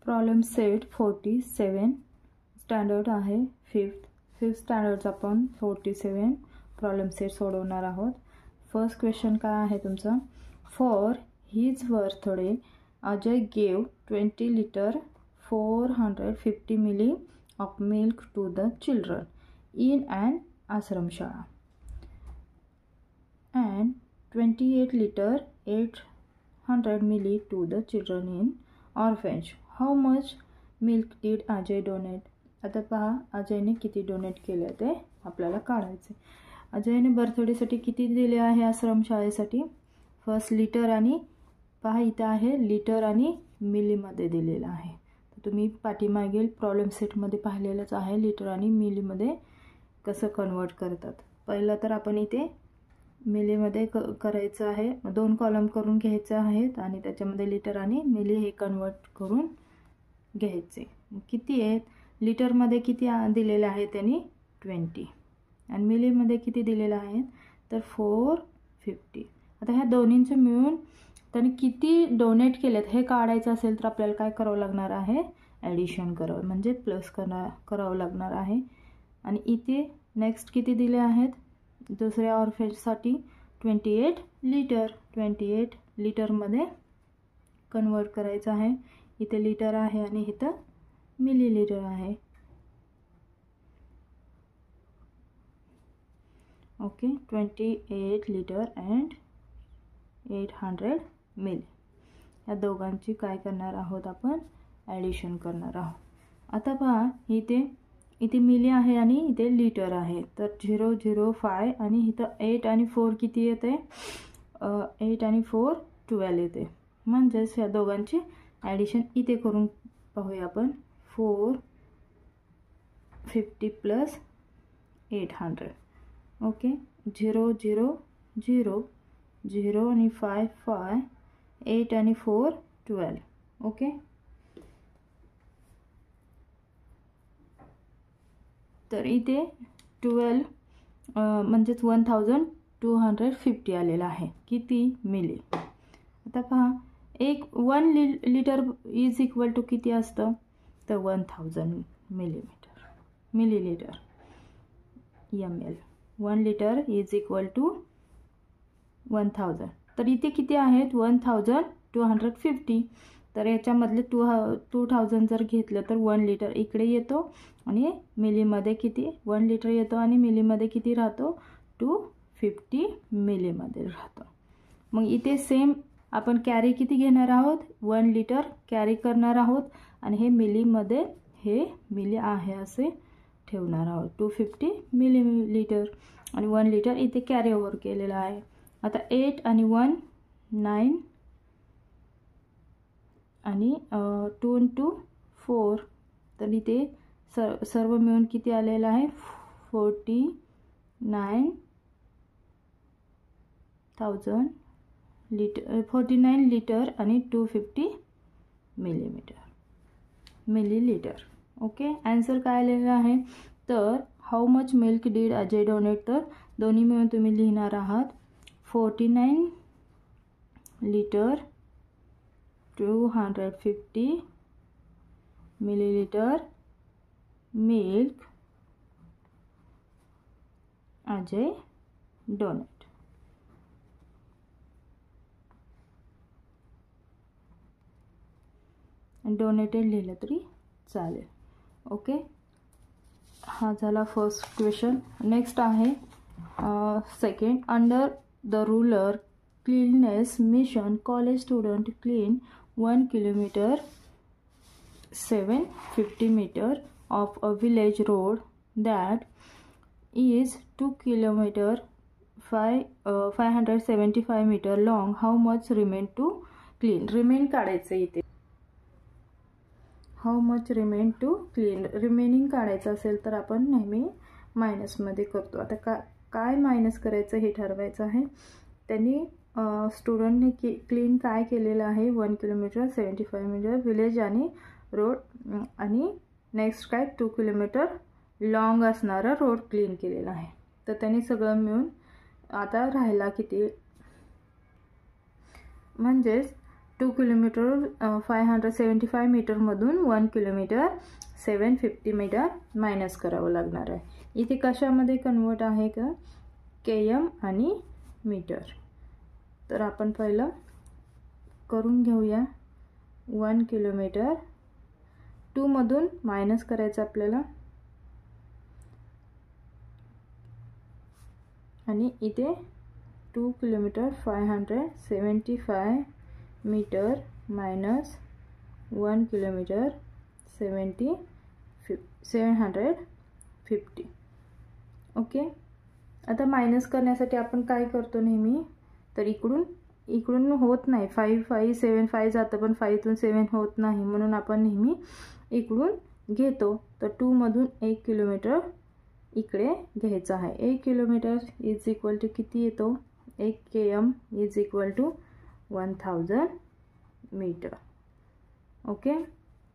Problem set 47 standard आहे fifth स्टँडर्डचा आपण 47 problem set सोडवणार आहोत। फर्स्ट क्वेश्चन काय आहे तुमचा, for his birthday Ajay gave 20 litre 450 milli of milk to the children in an आश्रमशाळा and 28 liter 800 milli to the children in orphanage. How much milk did Ajay donate? आता पहा अजयने किती डोनेट केले ते आपल्याला काढायचे। अजयने बर्थडेसाठी किती दिले आहे आश्रमशाळेसाठी, फर्स्ट लिटर आणि पहा इथे आहे लिटर आणि मिलीमध्ये दिलेला आहे। तर तुम्ही पाठीमागील प्रॉब्लेम सेटमध्ये पाहिलेलंच आहे लिटर आणि मिलीमध्ये कसं कन्वर्ट करतात। पहिला तर आपण इथे मिलीमध्ये करायचं आहे, 2 कॉलम करून घ्यायचे आहेत आणि त्याच्यामध्ये लिटर आणि मिली हे कन्वर्ट करून घ्यायचे। किती आहेत, लिटरमध्ये किती दिलेले आहे त्यांनी 20 आणि मिलीमध्ये किती दिलेले आहेत तर 450। आता ह्या दोन्हींचे मिळून त्यांनी किती डोनेट केलेत हे काढायचं असेल तर आपल्याला काय करावं लागणार आहे, ॲडिशन करावं म्हणजे प्लस करावं लागणार आहे। आणि इथे नेक्स्ट किती दिले आहेत दुसऱ्या ऑर्फेजसाठी 28 लिटर, 28 लिटरमध्ये कन्वर्ट करायचं आहे। इथे लिटर आहे आणि इथं मिलीलिटर आहे। ओके, 28 लिटर अँड 800 मिली या दोघांची काय करणार आहोत आपण, ॲडिशन करणार आहोत। आता पहा इथे मिली आहे आणि इथे लिटर आहे, तर 005 आणि इथं 8 आणि 4 किती येते, 8 आणि 4 12 येते। म्हणजेच या दोघांची ॲडिशन इथे करून पाहूया आपण, 450 प्लस 800। ओके, 0 0 0 0 आणि 5 5 8 आणि 4 12। ओके, तर इथे 12 म्हणजेच 1250 आलेला आहे किती मिली। आता पहा 1 लिटर इज इक्वल टू किती असतं तर 1000 millilitre ml। 1 litre is equal to 1000, तर इथे किती आहेत 1250। तर याच्यामधले 2000 जर घेतलं तर 1 लिटर इकडे येतो आणि मिलीमध्ये किती 1 लिटर येतो आणि मिलीमध्ये किती राहतो 250 मिलीमध्ये राहतो। मग इथे सेम आपण कॅरी किती घेणार आहोत 1 लिटर कॅरी करणार आहोत आणि हे मिलीमध्ये हे मिली आहे असे ठेवणार आहोत 250 मिलीलिटर आणि 1 लिटर इथे कॅरी ओव्हर केलेला आहे। आता 8 आणि 1 9 आणि 2 into 4, तर इथे सर्व मिळून किती आलेलं आहे 49,000 लिटर 49 लिटर आणि 250 मिलीलिटर। ओके, आन्सर काय आलेला आहे तर how much milk did Ajay donate, तर दोन्ही मिळून तुम्ही लिहिणार आहात 49 litre 250 millilitre milk Ajay donate. Donated लिहिलं तरी चालेल। ओके, हा झाला फर्स्ट क्वेश्चन। नेक्स्ट आहे second, under the rural cleanness mission college student clean 1 kilometre 750 metre of a village road that is 2 kilometer 575 meter long. How much remain to clean? Remain काढायचं इथे, how much remain to clean, remaining काढायचं असेल तर आपण नेहमी मायनसमध्ये करतो। आता काय मायनस करायचं हे ठरवायचं आहे। त्यांनी स्टुडंटने क्लीन काय केलेलं आहे 1 किलोमीटर 75 मीटर विलेज आणि रोड आणि नेक्स्ट काय 2 किलोमीटर लॉंग असणारा रोड क्लीन केलेला आहे। तर त्यांनी सगळं मिळून आता राहिला किती म्हणजेच 2 किलोमीटर 575 मीटरमधून 1 किलोमीटर 750 मीटर मायनस करावं लागणार आहे. इथे कशामध्ये कन्वर्ट आहे का, KM आणि मीटर. तर आपण पहिलं करून घेऊया. 1 किलोमीटर 2 मधून मायनस करायचं आपल्याला, आणि इथे 2 kilometre 575 metre minus 1 kilometre 750. Okay. आता मायनस करण्यासाठी आपण काय करतो नेहमी, तर इकडून होत नाही, 5 5 7 5 जातं पण 5 तून 7 होत नाही, म्हणून आपण नेहमी इकडून घेतो. तर 2 मधून 1 किलोमीटर इकडे घ्यायचं आहे. 1 किलोमीटर इज इक्वल टू किती येतो, 1 KM is equal to 1000 metre. Okay.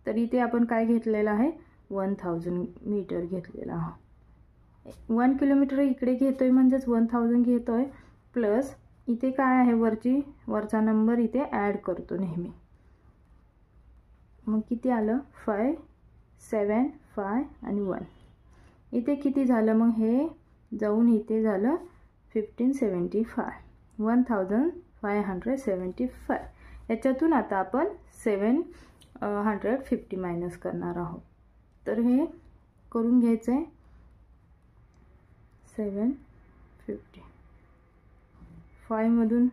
तर इथे आपण काय घेतलेलं आहे, 1000 मीटर घेतलेला आहे. 1 किलोमीटर इकडे घेतोय म्हणजेच 1000 घेतोय, प्लस इथे काय आहे, वरचा नंबर इथे ॲड करतो नेहमी. मग किती आलं, 5 7 5 आणि 1. इथे किती झालं, मग हे जाऊन इथे झालं 1575, 1575. याच्यातून आता आपण 750 मायनस करणार आहोत. तर हे करून घ्यायचं आहे. 750, 5 मधून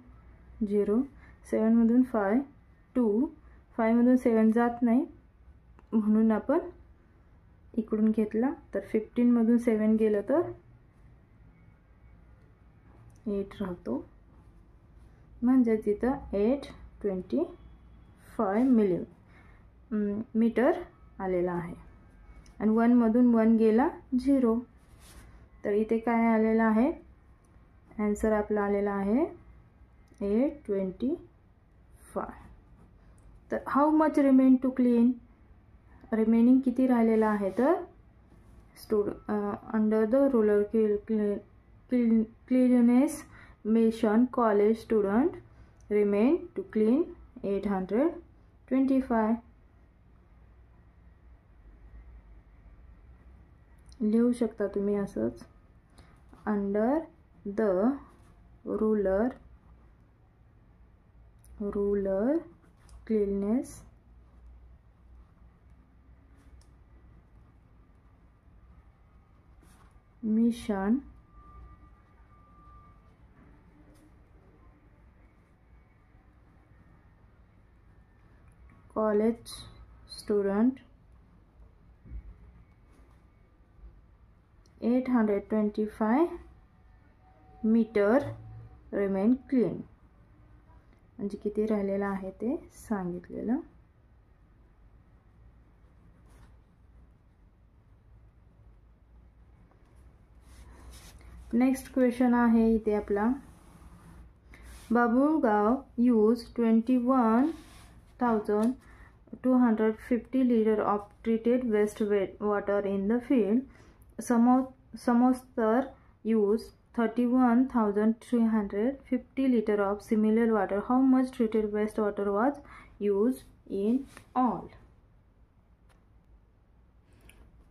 0, 7 मधून 5, 2, 5 मधून 7 जात नाही म्हणून आपण इकडून घेतला. तर 15 मधून 7 गेलं तर 8 राहतो, म्हणजे तिथं 825 मीटर आलेला आहे. आणि 1 मधून 1 गेला 0, तर इथे काय आलेलं आहे, आन्सर आपला आलेला आहे 825. तर how much remain to clean, remaining किती राहिलेला आहे, तर under the rural cleanness mission college student remain to clean 825. लिहू शकता तुम्ही असंच, under the rural cleanness mission college student 825 metre remain clean, म्हणजे किती राहिलेलं आहे ते सांगितलेलं. नेक्स्ट क्वेश्चन आहे इथे आपला, Babulgaon use 21,250 litre of treated waste water in the field. Samostar use 31,350 liter of similar water. How much treated waste water was used in all?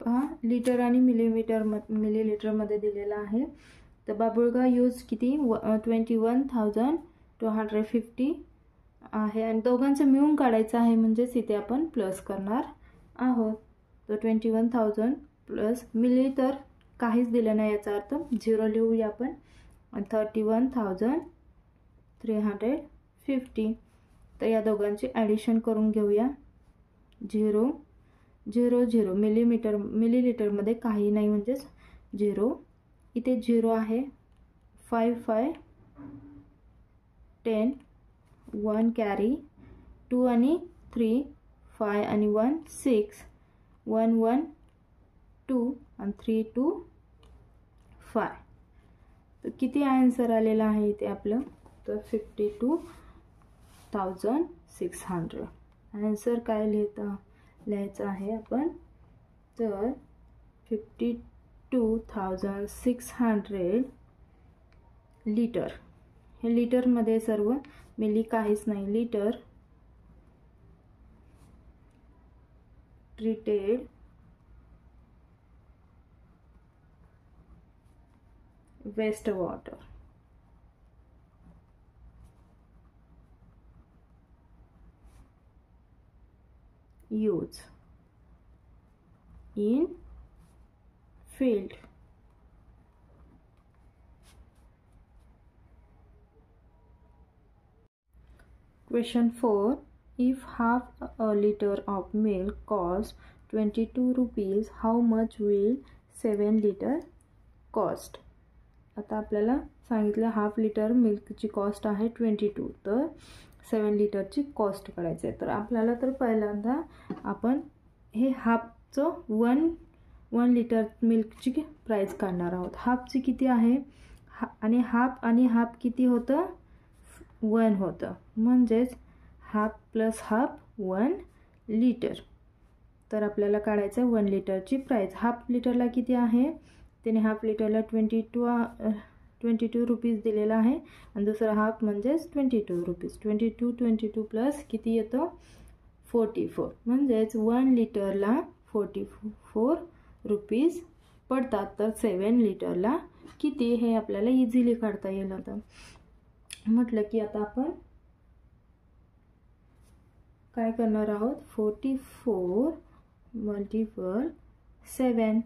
पहा, लिटर आणि मिलीलीटर मध्ये दिलेला आहे. तर बाबुळगाव यूज किती, 21,250 आहे, आणि दोघांचं मिळून काढायचं आहे, म्हणजेच इथे आपण प्लस करणार आहोत. तर 21,000 प्लस मिली तर काहीच दिलं नाही, याचा अर्थ 0 लिहूया आपण. 31,350. तर या दोघांची ॲडिशन करून घेऊया. 0 0 0, मिलीलीटरमध्ये काही नाही, म्हणजेच 0. इथे 0 आहे. 5 5 10, 1 कॅरी, 2 आणि 3 5 आणि 1 6, 1 1 2 आणि 3 2 5. तर किती आन्सर आलेला आहे इथे आपलं, तर 52,600. आन्सर काय लिहायचं आहे आपण, तर 52,600 लिटर. हे लिटरमध्ये सर्व, मिली काहीच नाही, litre treated wastewater. Use in field. Question 4. If half a liter of milk costs 22 rupees, how much will 7 liter cost? आता आपल्याला सांगितलं हाफ लिटर मिल्कची कॉस्ट आहे 22, तर 7 लिटरची कॉस्ट काढायची आहे. तर आपल्याला तर पहिल्यांदा आपण हे हाफचं वन लिटर मिल्कची प्राइस काढणार आहोत. हाफची किती आहे आणि हाफ किती होतं 1 होतं, म्हणजेच हाफ प्लस हाफ 1 लिटर. तर आपल्याला काढायचं 1 लिटरची प्राइस. हाफ लिटरला किती आहे, त्याने हाफ लिटरला 22 रुपीज दिलेला आहे आणि दुसरा हाफ म्हणजेच 22 रुपीज. 22 प्लस किती येतं 44, म्हणजेच 1 लिटरला 44 रुपीज पडतात. तर 7 लिटरला किती हे आपल्याला इझिली काढता येईल. आता म्हटलं की आता आपण काय करणार आहोत, 44 मल्टिपल 7.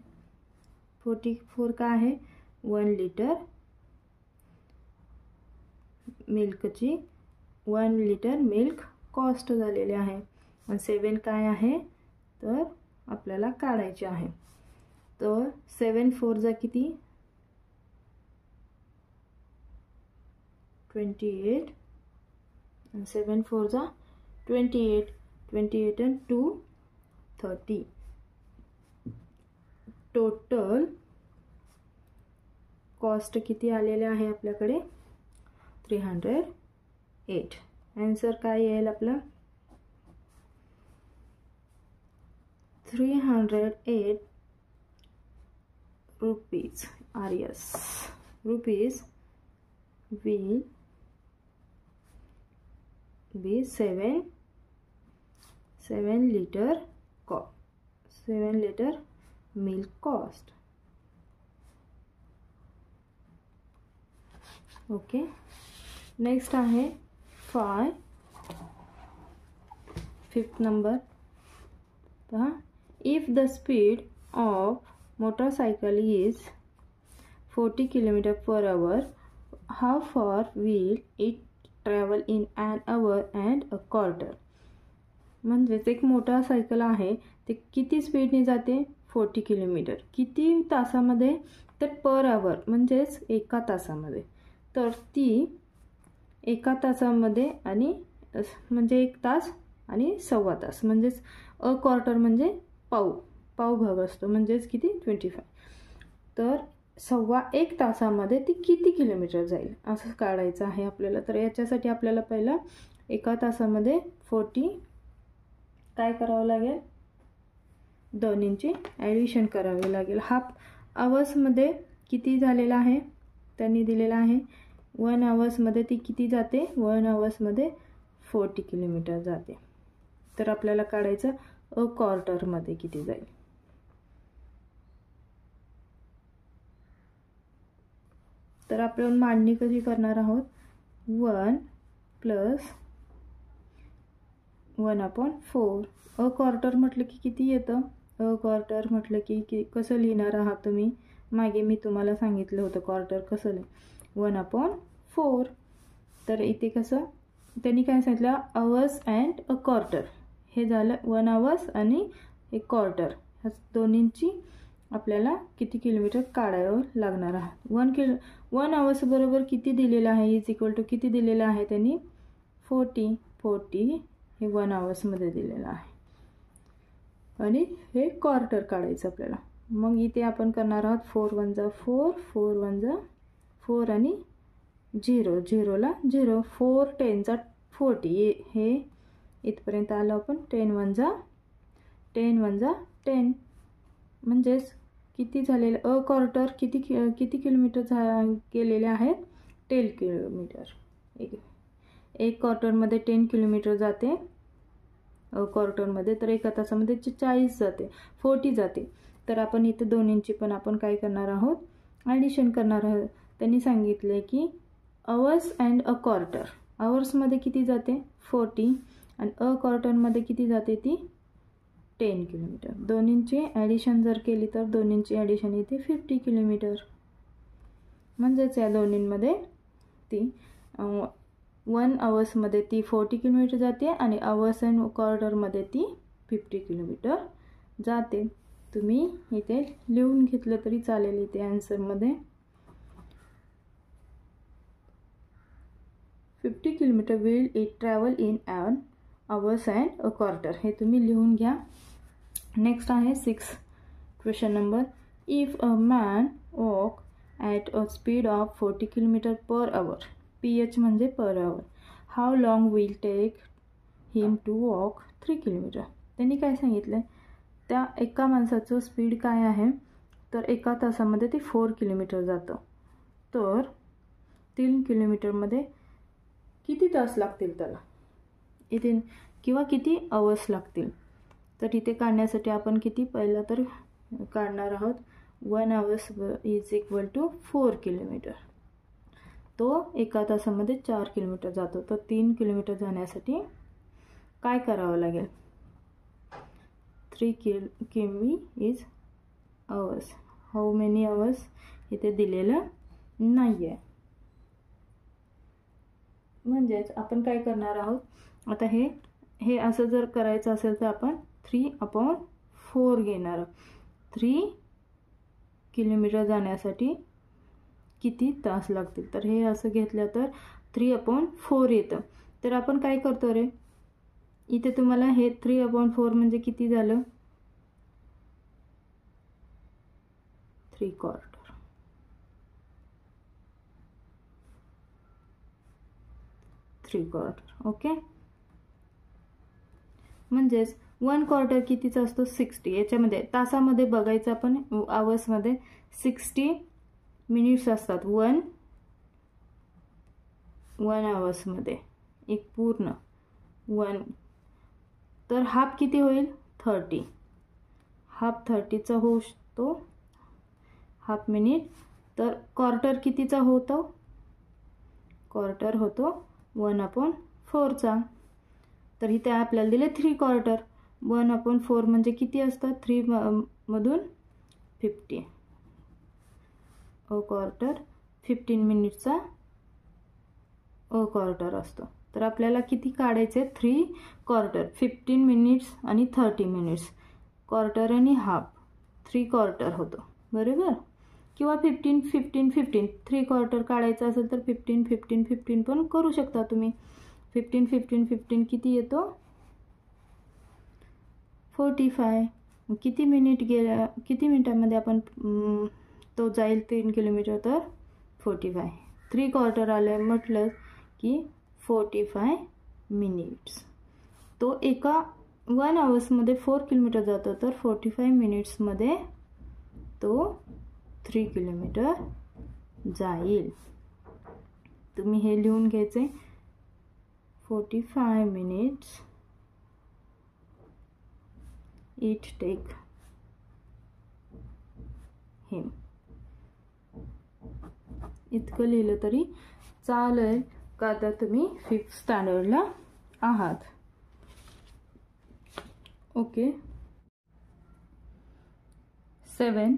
44 काय आहे 1 लिटर मिल्कची 1 लिटर मिल्क कॉस्ट झालेली आहे आणि 7 काय आहे तर आपल्याला काढायचे आहे. तर 7 4 जा किती 28 and 7 4 जा 28 and 2 30. टोटल कॉस्ट किती आलेले आहे आपल्याकडे 308. आन्सर काय येईल आपला 308 rupees. RS. Rupees will be 7 liter milk cost. Okay, next आहे 5th नंबर. पहा, if the speed of motorcycle is 40 km/h, how far will it travel in an hour and a quarter? म्हणजेच एक motorcycle आहे ते किती स्पीडने जाते 40 kilometre, किती तासामध्ये तर पर आवर म्हणजेच एका तासामध्ये. तर ती एका तासामध्ये आणि म्हणजे 1 तास आणि सव्वा तास, म्हणजेच अ क्वार्टर म्हणजे पाव भाग असतो, म्हणजेच किती 25. तर 1.25 तासामध्ये ती किती किलोमीटर जाईल असं काढायचं आहे आपल्याला. तर याच्यासाठी आपल्याला पहिला एका तासामध्ये 40 काय करावं लागेल, दोन्हींची ॲडिशन करावी लागेल. हाफ आवर्समध्ये किती झालेला आहे त्यांनी दिलेला आहे 1 आवर्समध्ये ती किती जाते 1 आवर्समध्ये 40 किलोमीटर जाते. तर आपल्याला काढायचं अ क्वार्टरमध्ये किती जाईल. तर आपण मांडणी कशी करणार आहोत 1 + 1/4. अ क्वार्टर म्हटलं की किती येतं, अ क्वार्टर म्हटलं की कसं लिहिणार आहात तुम्ही, मागे मी तुम्हाला सांगितलं होतं क्वार्टर कसं 1/4. तर इथे कसं त्यांनी काय सांगितलं आवर्स अँड अ क्वार्टर, हे झालं 1 आवर्स आणि 1 क्वार्टर, ह्या दोन्हींची आपल्याला किती किलोमीटर काढावं लागणार आहे. 1 आवर्स बरोबर किती दिलेलं आहे इज इक्वल टू किती दिलेलं आहे त्यांनी 40 हे 1 आवर्समध्ये दिलेलं आहे आणि हे क्वार्टर काढायचं आपल्याला. मग इथे आपण करणार आहोत 4 1 जा 4 4 1 जा 4 आणि 0 0ला 0 4 10 जा 40. हे इथपर्यंत आलं आपण 10 1 जा 10 म्हणजेच किती झालेलं अ क्वार्टर किती किलोमीटर गेलेले आहेत 10 किलोमीटर. एक क्वार्टरमध्ये 10 किलोमीटर जाते क्वार्टरमध्ये, तर एका तासामध्ये 40 जाते, 40 जाते. तर आपण इथे दोन्हींची पण आपण काय करणार आहोत, ॲडिशन करणार आहोत. त्यांनी सांगितले की अवर्स अँड अ क्वार्टर. अवर्समध्ये किती जाते 40 आणि अ क्वार्टरमध्ये किती जाते ती 10 किलोमीटर. दोन्हींची ॲडिशन जर केली तर दोन्हींची ॲडिशन येते 50 किलोमीटर. म्हणजेच या दोन्हींमध्ये ती 1 अवर्समध्ये ती 40 किलोमीटर जाते आणि अवर्स अँड क्वार्टरमध्ये ती 50 किलोमीटर जाते. तुम्ही इथे लिहून घेतलं तरी चालेल. इथे आन्सरमध्ये 50 kilometre will it travel in an hours and a quarter. हे तुम्ही लिहून घ्या. नेक्स्ट आहे 6 question number. If a man walk at a speed of 40 kilometre per hour, PH म्हणजे per hour, how long will take him to walk 3 kilometre. त्यांनी काय सांगितलं, त्या एका माणसाचं स्पीड काय आहे, तर एका तासामध्ये ते 4 किलोमीटर जातं. तर 3 किलोमीटरमध्ये किती तास लागतील त्याला इथे, किंवा किती अवर्स लागतील. तर इथे काढण्यासाठी आपण किती पहिला तर काढणार आहोत 1 hours is equal to 4 kilometre. तो एका तासामध्ये 4 किलोमीटर जातो. तर 3 किलोमीटर जाण्यासाठी काय करावं लागेल, 3 किमी is hours. How many hours इथे दिलेलं नाही आहे. म्हणजेच आपण काय करणार आहोत, आता हे असं जर करायचं असेल तर आपण 3/4 घेणार आहोत. 3 किलोमीटर जाण्यासाठी किती तास लागतील, तर हे असं घेतलं तर 3/4 येतं. तर आपण काय करतो रे, इथे तुम्हाला हे 3/4 म्हणजे किती झालं, 3 क्वार्टर. 3 quarter okay. म्हणजेच 1 क्वार्टर कितीचा असतो 60. याच्यामध्ये तासामध्ये बघायचं आपण, आवर्समध्ये 60 मिनिट्स असतात. 1 आवर्समध्ये एक पूर्ण 1. तर हाफ किती होईल 30. हाफ 30चा होऊ शकतो हाफ मिनिट. तर क्वार्टर कितीचा होतो, क्वार्टर होतो 1/4चा. तर इथे आपल्याला दिले 3 क्वार्टर. 1/4 म्हणजे किती असतात, 3 मधून 50. अ क्वार्टर 15 मिनिटचा अ क्वार्टर असतो. तर आपल्याला किती काढायचे 3 क्वार्टर, 15 मिनिट्स आणि 30 मिनिट्स. क्वार्टर आणि हाफ 3 क्वार्टर होतो बरोबर. किंवा 15-15-15 3 क्वार्टर काढायचं असेल तर 15-15-15 पण करू शकता तुम्ही. 15-15-15 किती येतो 45. किती मिनिट गेल्या, किती मिनिटांमध्ये आपण तो जाईल 3 किलोमीटर, तर 45. 3 क्वार्टर आले म्हटलं की 45 मिनिट्स. तो एका 1 आवर्समध्ये 4 किलोमीटर जातो. तर 45 मिनिट्समध्ये तो 3 किलोमीटर जाईल. तुम्ही हे लिहून घ्यायचे 45 मिनिट्स इट टेक हिम. इतकं लिहिलं तरी चालेल का, तर तुम्ही 5th स्टँडर्डला आहात. Okay. 7.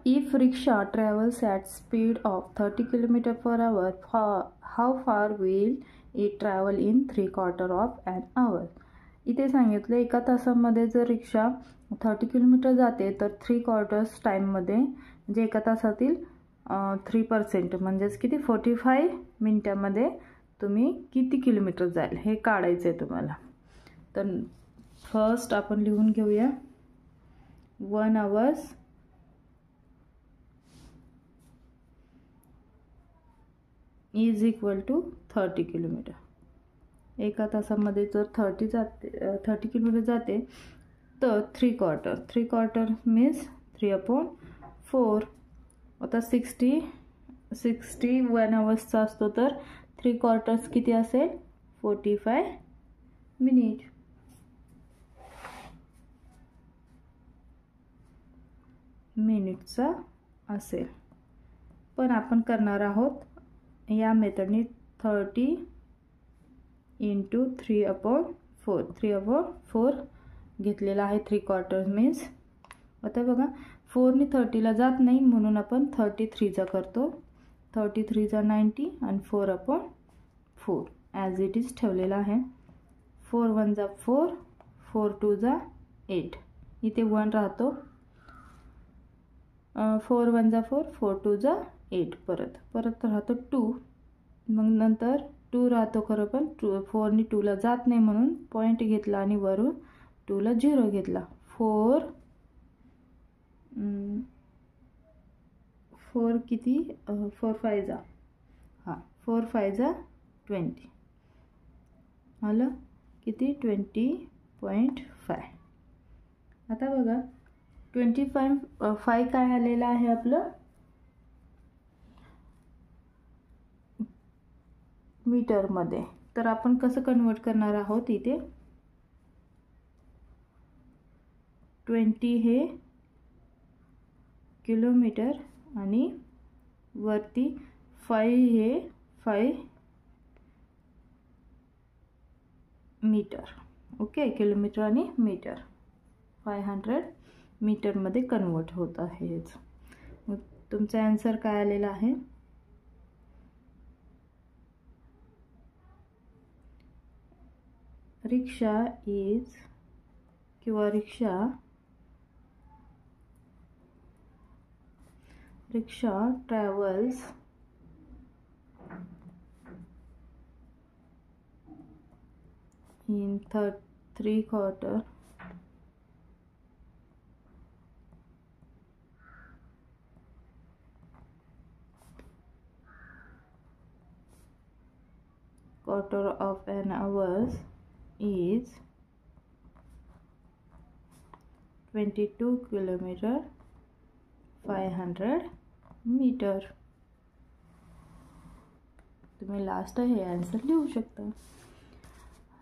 If rickshaw travels at speed of 30 km per hour, how far will it travel in 3/4 of an hour? इथे सांगितलं एका तासामध्ये जर रिक्षा 30 किलोमीटर जाते तर 3/4 टाईममध्ये, म्हणजे एका तासातील 3% म्हणजेच किती 45 मिनिटांमध्ये तुम्ही किती किलोमीटर जाईल हे काढायचं आहे तुम्हाला. तर फर्स्ट आपण लिहून घेऊया 1 hours is equal to 30 kilometre. एका तासामध्ये जर 30 किलोमीटर जाते तर 3 क्वार्टर. 3 quarter means 3/4. आता 60 1 आवर्सचा असतो तर 3 क्वार्टर्स किती असेल 45 मिनिट. मिनिटचा असेल. पण आपण करणार आहोत या मेथडने 30 × 3/4. 3/4 घेतलेला आहे. 3/4 मीन्स आता बघा 4ने 30ला जात नाही म्हणून आपण 33चा करतो. 33 90 आणि 4/4 ॲज इट इज ठेवलेला आहे. 4 1 4, 4 2 8. इथे 1 राहतो. 4 1 4, 4 2 8. परत राहतो 2. मग नंतर 2 राहतो खरं पण 4ने 2ला जात नाही म्हणून पॉईंट घेतला आणि वरून 2ला 0 घेतला. 4 किती 4 5 हां 4 5 20 आलं किती 20.5. आता बघा 25 काय आलेलं आहे आपलं मीटरमध्ये. तर आपण कसं कन्वर्ट करणार आहोत इथे 20 हे किलोमीटर आणि वरती 5 हे 5 मीटर. ओके किलोमीटर आणि मीटर 500 मीटरमध्ये कन्वर्ट होत आहे हेच. मग तुमचा आन्सर काय आलेला आहे रिक्षा इज किंवा rickshaw travels in 3/4 of an hour is 22 kilometer 500 metre. तुम्ही लास्ट हे आन्सर लिहू शकता.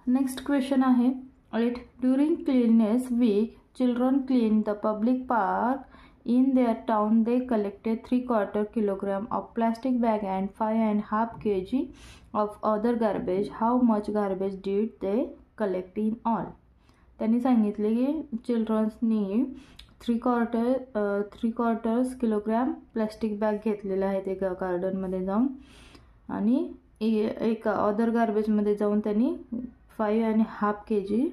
नेक्स्ट क्वेश्चन आहे 8. During cleanness week children clean the public park in their town. They collected 3/4 kilogram of plastic bag and 5.5 kg of other garbage. How much garbage did they collect in all? त्यांनी सांगितले की चिल्ड्रन्सनी 3/4 kilogram plastic bag घेतलेला आहे ते गार्डनमध्ये जाऊन आणि एक अदर गार्बेजमध्ये जाऊन त्यांनी 5.5 kg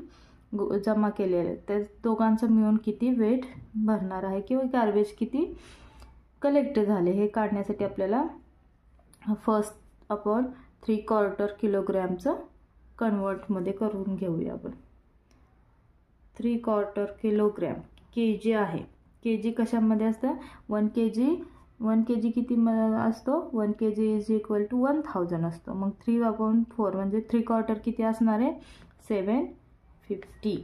जमा केलेले. त्या दोघांचं मिळून किती वेट भरणार आहे किंवा गार्बेज किती कलेक्ट झाले हे काढण्यासाठी आपल्याला फर्स्ट आपण 3/4 किलोग्रॅमचं कन्वर्टमध्ये करून घेऊया. आपण 3/4 किलोग्रॅम kg आहे. kg कशामध्ये असतं 1 kg किती असतो 1 kg इज इक्वल टू 1000 असतो. मग 3/4 म्हणजे 3/4 किती असणार आहे 750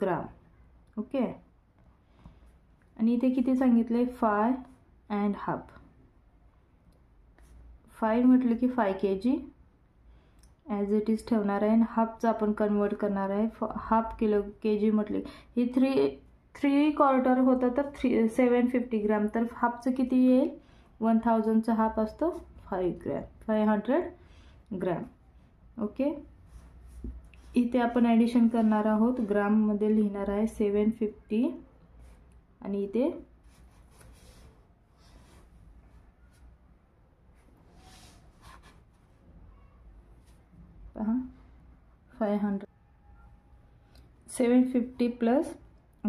ग्राम. ओके आणि इथे किती सांगितले 5.5. 5 म्हटलं की 5 kg ॲज इट इज ठेवणार आहे आणि हाफचं आपण कन्वर्ट करणार आहे. हाफ kg म्हटले ही 3/4 होतं तर 750 ग्राम. तर हाफचं किती येईल 1000चा हाफ असतो 500 ग्रॅम. ओके इथे आपण ॲडिशन करणार आहोत ग्राममध्ये लिहिणार आहे 750 आणि इथे पहा 500 750 प्लस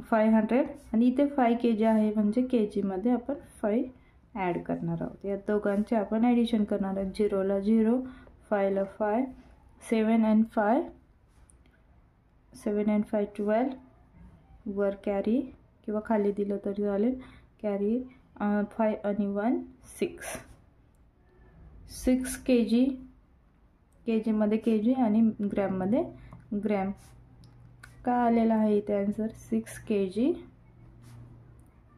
500 आणि इथे 5 kg आहे म्हणजे kg मध्ये आपण 5 ॲड करणार आहोत. या दोघांचे आपण ॲडिशन करणार आहोत. 0ला 0 5ला 5 7 and 5 7 and 5 12 वर कॅरी किंवा खाली दिलं तरी चालेल कॅरी 5 आणि 1 6 kg मध्ये kg आणि ग्रॅम मध्ये ग्रॅम. का आलेला आहे इथे आन्सर 6 kg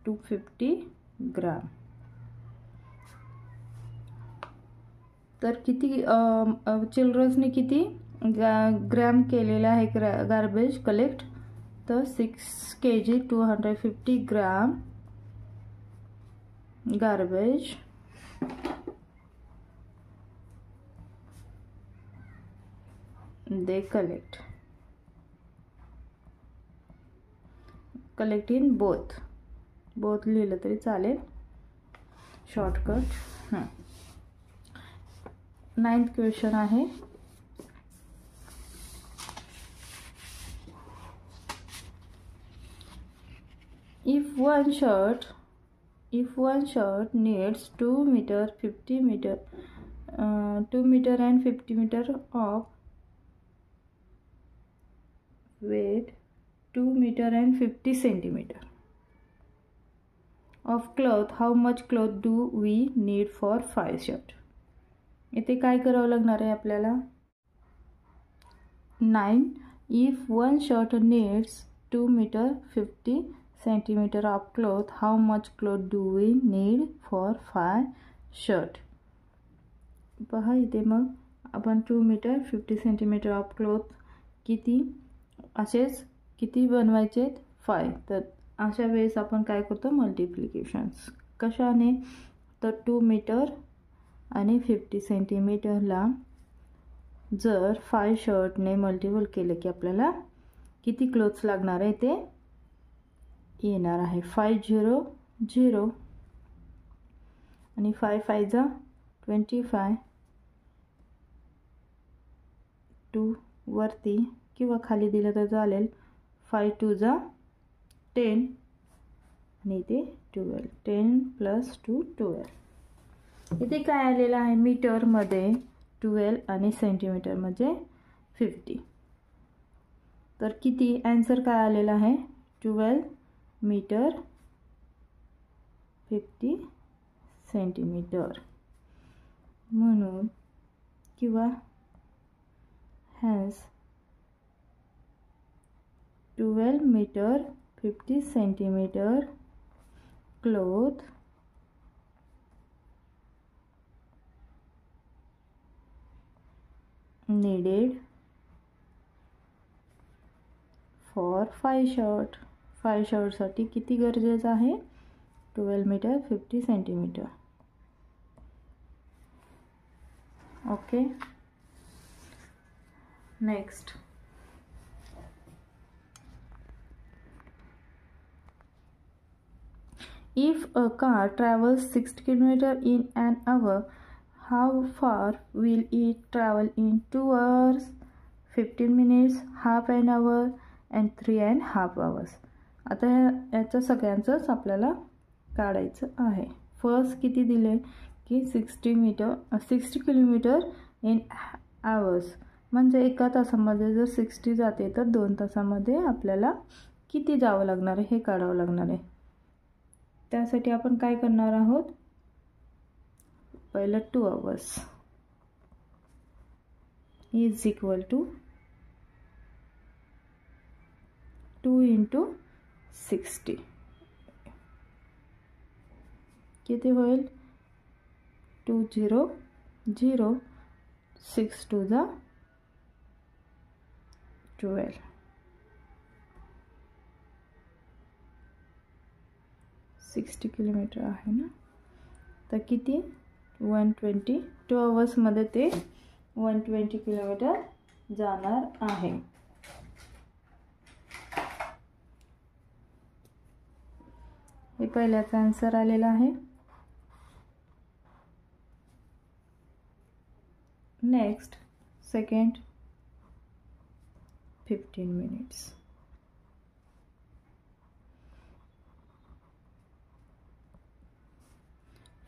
250 ग्राम. तर किती चिल्ड्रन्सने किती ग्रॅम केलेला आहे गार्बेज कलेक्ट तर 6 kg 250 gram garbage they collect in both लिहिलं तरी चालेल, शॉर्टकट. 9th क्वेश्चन आहे, if one shirt needs 2 meter 50 meter 2 meter and 50 meter of weight 2 meter and 50 centimeter of cloth, how much cloth do we need for 5 shirt? इथे काय करावं लागणार आहे आपल्याला? 9 if one shirt needs 2 meter 50 centimeter of cloth, how much cloth do we need for 5 shirt? पहा इथे मग आपण 2 meter 50 centimeter of cloth किती असेच किती बनवायचे? 5. तर अशा वेळेस आपण काय करतो? मल्टिप्लिकेशन्स. कशाने? तर 2 मीटर आणि 50 सेंटीमीटरला जर 5 शर्टने मल्टिपल केलं की आपल्याला किती क्लोथ्स लागणार आहे ते येणार आहे. 500 आणि 5 5 जा 25 2 वरती किंवा खाली दिलं तर चालेल. 5 2 जा 10 आणि इथे 12. 10 + 2 12. इथे काय आलेलं आहे? मीटरमध्ये 12 आणि सेंटीमीटरमध्ये 50. तर किती आन्सर काय आलेला आहे? 12 मीटर 50 सेंटीमीटर म्हणून किंवा hence 12 meter 50 centimeter cloth needed for 5 shirt. 5 shirt साठी किती गरजेचं आहे? 12 meter 50 centimeter. Okay. Next, if a car travels 60 km in an hour, how far will it travel in 2 hours, 15 minutes, half an hour and 3.5 hours? आता याचं सगळ्यांचंच आपल्याला काढायचं आहे. First किती दिले की 60 किलोमीटर इन आवर्स, म्हणजे एका तासामध्ये जर 60 जाते तर 2 तासामध्ये आपल्याला किती जावं लागणार आहे हे काढावं लागणार आहे. त्यासाठी आपण काय करणार आहोत? पहिलं 2 hours इज इक्वल टू 2 × 60. किती होईल? 2 0 0 6 2 जा 12. 60 किलोमीटर आहे ना, तर किती? 120. 2 hours ते 120 किलोमीटर जाणार आहे. हे पहिल्याचा आन्सर आलेला आहे. Next, second 15 minutes.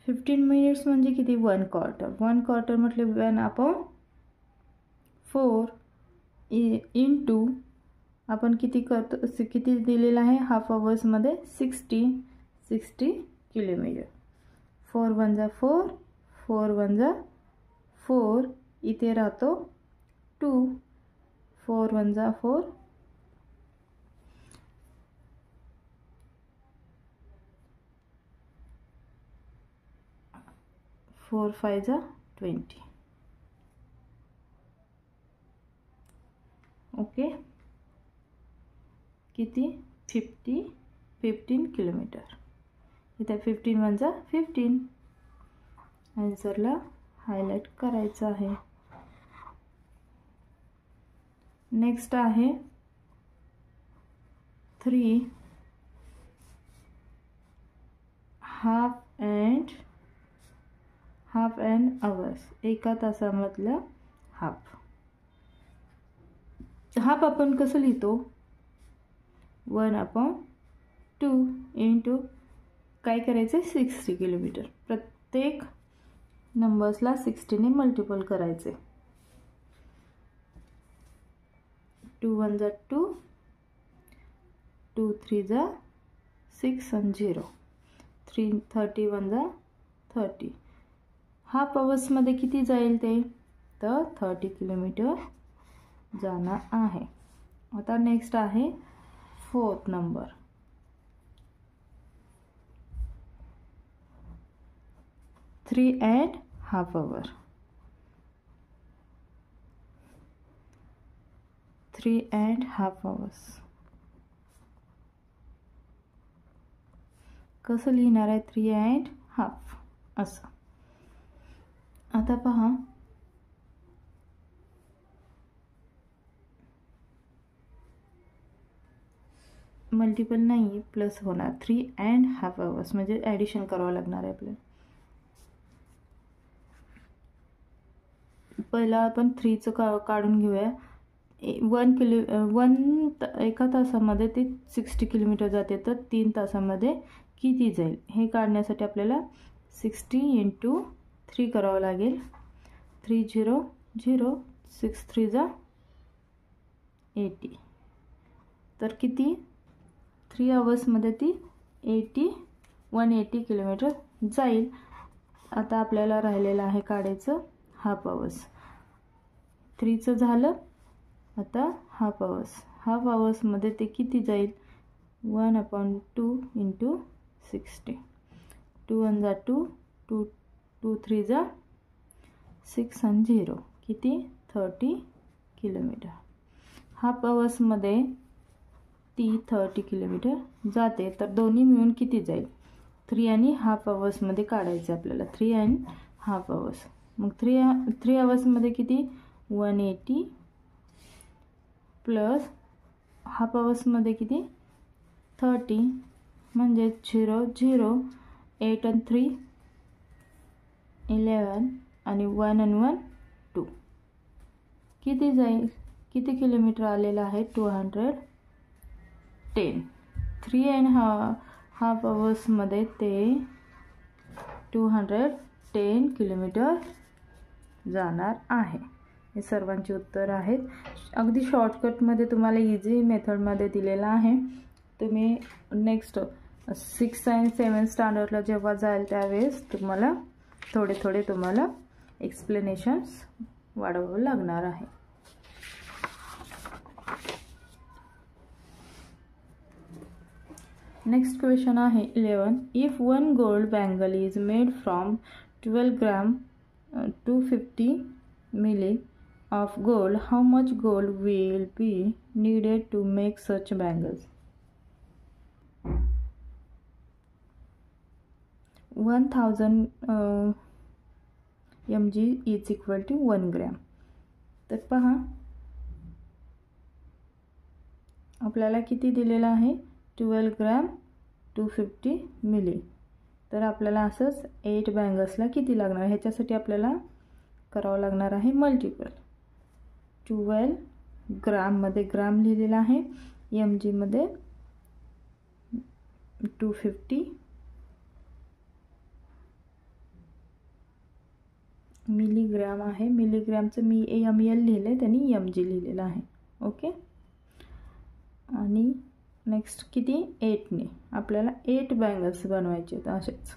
Fifteen minutes म्हणजे किती? 1 quarter. 1 quarter म्हटले 1/4 इंटू आपण किती करतो? किती दिलेलं आहे? Half आवर्समध्ये 60 kilometre. 4 1 जा 4 4 1 जा 4. इथे राहतो 2. 4 1 जा 4. 4 5 जा 20. ओके, किती 15 किलोमीटर. इथे 15 वन जा 15. आन्सरला हायलाइट करायचं आहे. नेक्स्ट आहे 3 हाफ अँड आवर्स. एका तासामधलं हाफ. हाफ आपण कसं लिहितो? 1/2 इंटू काय करायचं 60 किलोमीटर. प्रत्येक नंबर्सला 60 ने मल्टिपल करायचे. 2 1 जा 2, 2 3 जा 6 आणि 0. 31 जा 30. हाफ आवर्समध्ये किती जाईल ते? तर 30 किलोमीटर जाणार आहे. आता नेक्स्ट आहे 4th नंबर. 3.5 hour. 3.5 hours. कसं लिहिणार आहे? 3.5 असं. आता पहा, मल्टिपल नाही प्लस होणार. 3.5 hours म्हणजे ॲडिशन करावं लागणार आहे आपल्याला. पहिला आपण 3चं काढून घेऊया. 1 एका तासामध्ये ते 60 किलोमीटर जाते, तर 3 तासामध्ये किती जाईल हे काढण्यासाठी आपल्याला 60 × 3 करावं लागेल. 3 0 0, 6 3 जा 80. तर किती 3 आवर्समध्ये ती 180 किलोमीटर जाईल. आता आपल्याला राहिलेलं आहे काढायचं हाफ आवर्स. 3चं झालं. आता हाफ आवर्स. हाफ आवर्समध्ये ते किती जाईल? 1/2 इंटू 60. 2 1 जा 2, 2 3 जा 6 आणि 0. किती 30 किलोमीटर. हाफ आवर्समध्ये ती 30 किलोमीटर जाते, तर दोन्ही मिळून किती जाईल? 3.5 आवर्समध्ये काढायचं आपल्याला. 3.5 आवर्स. मग 3 आवर्समध्ये किती 180 प्लस हाफ आवर्समध्ये किती 30 म्हणजे 0 0, 8 आणि 3 11 आणि 1 आणि 1 2. किती जाईल? किती किलोमीटर आलेलं आहे? 210. 3.5 आवर्समध्ये ते 210 किलोमीटर जाणार आहे. हे सर्वांची उत्तर आहेत. अगदी शॉर्टकटमध्ये तुम्हाला इझी मेथडमध्ये दिलेला आहे. तुम्ही नेक्स्ट 6 आणि 7 स्टँडर्डला जेव्हा जाल त्यावेळेस तुम्हाला थोडे तुम्हाला एक्सप्लेनेशन्स वाढवावं लागणार आहे. नेक्स्ट क्वेश्चन आहे 11. If 1 gold bangle is made from 12 gram 250 milli of gold, how much gold will be needed to make such bangles? 1000 mg is equal to 1 gram. तर पहा आपल्याला किती दिलेलं आहे? 12 ग्रॅम 250 मिली. तर आपल्याला असंच 8 बँगल्सला किती लागणार? ह्याच्यासाठी आपल्याला करावं लागणार आहे मल्टिपल. 12 ग्राममध्ये ग्राम लिहिलेला आहे, एम जीमध्ये 250 मिलीग्रॅम आहे. मिलीग्रॅमचं मी ml लिहिलं आहे, त्यांनी mg लिहिलेलं आहे. ओके. आणि नेक्स्ट किती 8ने आपल्याला 8 बँगल्स बनवायचे आहेत असेच.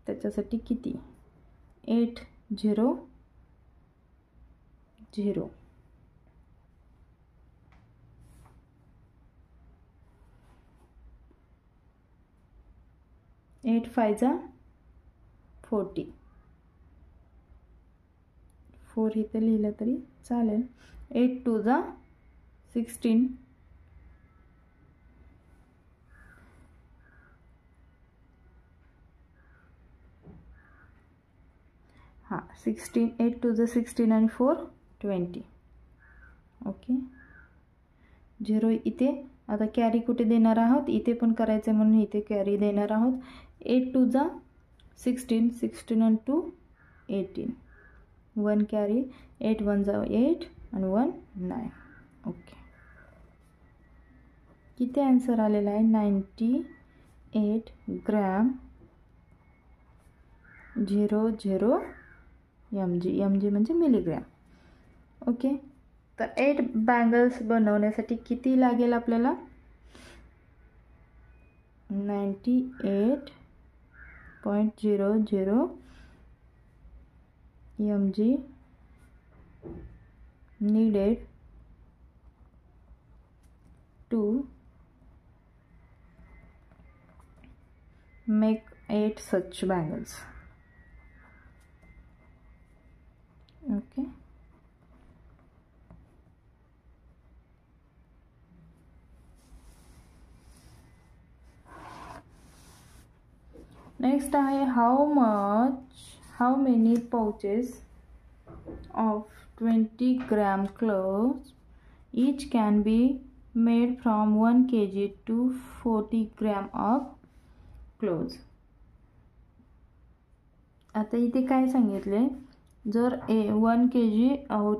त्याच्यासाठी किती 8 0 0. 8 5 जा 40. 4 इथे लिहिलं तरी चालेल. 8 2 जा 16. हां 16 8 टू द 16 आणि 4 20. ओके 0 इथे. आता कॅरी कुठे देणार आहोत, इथे पण करायचं म्हणून इथे कॅरी देणार आहोत. 8 टू द 16 16 आणि 2 18. 1 कॅरी 8 1 जा 8 आणि 1 9. ओके किती आन्सर आलेला आहे 98 ग्रॅम 00 mg. mg म्हणजे मिलीग्रॅम. ओके तर 8 बँगल्स बनवण्यासाठी किती लागेल आपल्याला 98.00 mg needed to make 8 such bangles. Okay. Next आहे how many pouches of 20 gram cloves each can be made from 1 kg to 40 gram of cloves. आता इथे काय सांगितले, जर 1 kg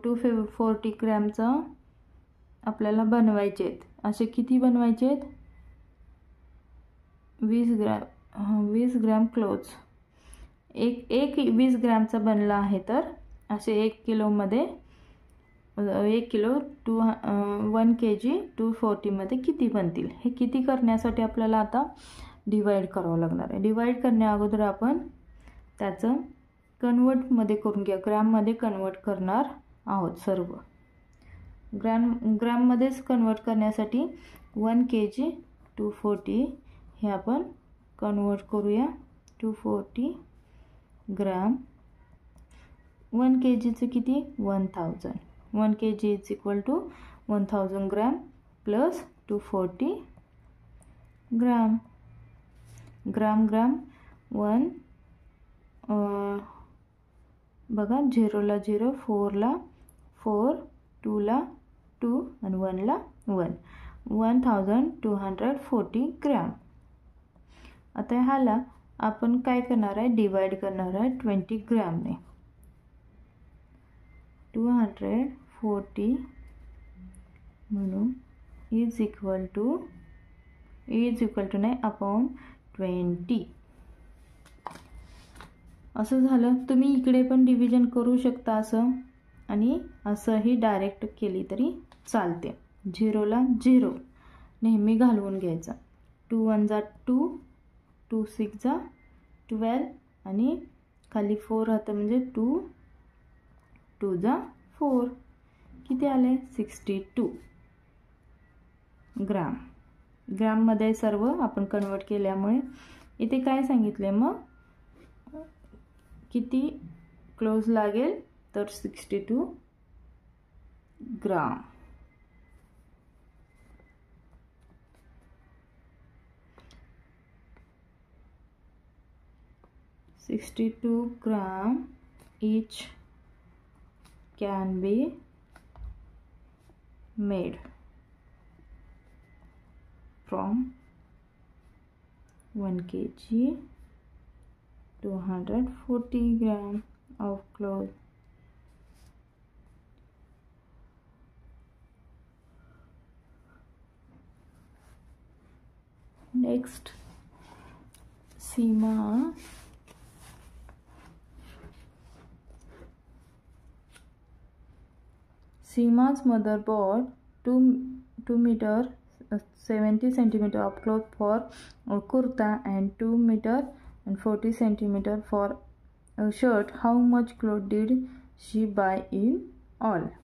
टू 40 ग्रॅमचं आपल्याला बनवायचे आहेत. असे किती बनवायचे आहेत 20 ग्रॅम क्लोथ्स. एक 20 ग्रॅमचा बनला आहे तर असे 1 किलोमध्ये 1 किलो 1 kg 240 मध्ये किती बनतील. हे किती करण्यासाठी आपल्याला आता डिवाइड करावं लागणार आहे. डिवाइड करण्या अगोदर आपण त्याचं कन्वर्टमध्ये करून घ्या. ग्रॅममध्ये कन्वर्ट करणार आहोत सर्व. ग्रॅममध्येच कन्वर्ट करण्यासाठी 1 kg 240 हे आपण कन्वर्ट करूया. 240 ग्रॅम 1 kgचं किती 1000. 1 kg is equal to 1000 gram plus 240 gram. Gram 1 बघा 0 ला 0 4 ला 4 2 ला 2 आणि 1 ला 1 1240 ग्रॅम. आता ह्याला आपण काय करणार आहे डिवाइड करणार आहे 20 ग्रॅमने. 240 म्हणून इज इक्वल टू नाही अपॉन 20 असं झालं. तुम्ही इकडे पण डिव्हिजन करू शकता असं आणि असंही डायरेक्ट केली तरी चालते. 0 ला 0 नेहमी घालवून घ्यायचा. 2 1 जा 2 2 6 जा 12 आणि खाली 4 राहतं म्हणजे 2 2 जा 4 किती आले 62 ग्रॅम. ग्रॅममध्ये सर्व आपण कन्वर्ट केल्यामुळे इथे काय सांगितले मग किती क्लोज लागेल तर 62 ग्राम. ग्राम each can be made from 1 kg 240 gram of cloth. Next, Seema's mother bought 2 meter 70 centimeter of cloth for a kurta and 2 meter and 40 centimeter for a shirt. How much cloth did she buy in all?